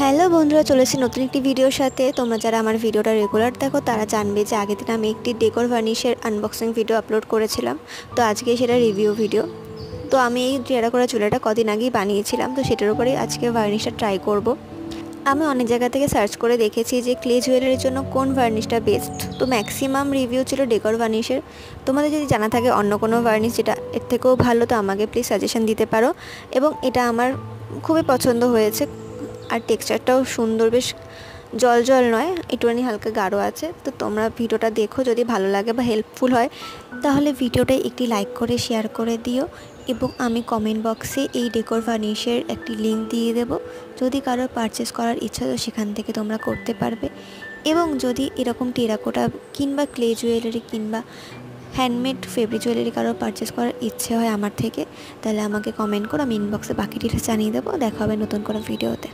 Hello বন্ধুরা, চলে এসেছি নতুন একটি ভিডিওর সাথে। তোমরা যারা আমার ভিডিওটা রেগুলার দেখো তারা জানবে যে আগের দিন আমি একটি ডেকোর ভার্নিশের আনবক্সিং ভিডিও আপলোড করেছিলাম। তো আজকে সেটা রিভিউ ভিডিও। তো আমি এই টেরাকোটা চুলাটা কদিন আগেই বানিয়েছিলাম, তো সেটার উপরেই আজকে ভার্নিশটা ট্রাই করব। আমি অনেক জায়গা থেকে সার্চ করে দেখেছি যে ক্লে জুয়েলারির জন্য কোন ভার্নিশটা বেস্ট। তো ম্যাক্সিমাম রিভিউ ছিল ডেকোর ভার্নিশের। তোমাদের যদি জানা থাকে অন্য কোনো ভার্নিশ যেটা এর থেকেও ভালো, তো আমাকে প্লিজ সাজেশন দিতে পারো। এবং এটা আমার খুবই পছন্দ হয়েছে, আর টেক্সচারটাও সুন্দর, বেশ জল জল নয়, একটুখানি হালকা গাঢ় আছে। তো তোমরা ভিডিওটা দেখো, যদি ভালো লাগে বা হেল্পফুল হয় তাহলে ভিডিওটা একটি লাইক করে শেয়ার করে দিও। এবং আমি কমেন্ট বক্সে এই ডেকোর ভার্নিশের একটি লিঙ্ক দিয়ে দেবো। যদি কারোর পারচেস করার ইচ্ছা তো সেখান থেকে তোমরা করতে পারবে। এবং যদি এরকম টেরাকোটা কিংবা ক্লে জুয়েলারি কিংবা হ্যান্ডমেড ফেব্রিক জুয়েলারি কারোর পারচেস করার ইচ্ছে হয় আমার থেকে, তাহলে আমাকে কমেন্ট করো, আমি ইনবক্সে বাকি ডিটেলস জানিয়ে দেবো। দেখা হবে নতুন কোনো ভিডিওতে।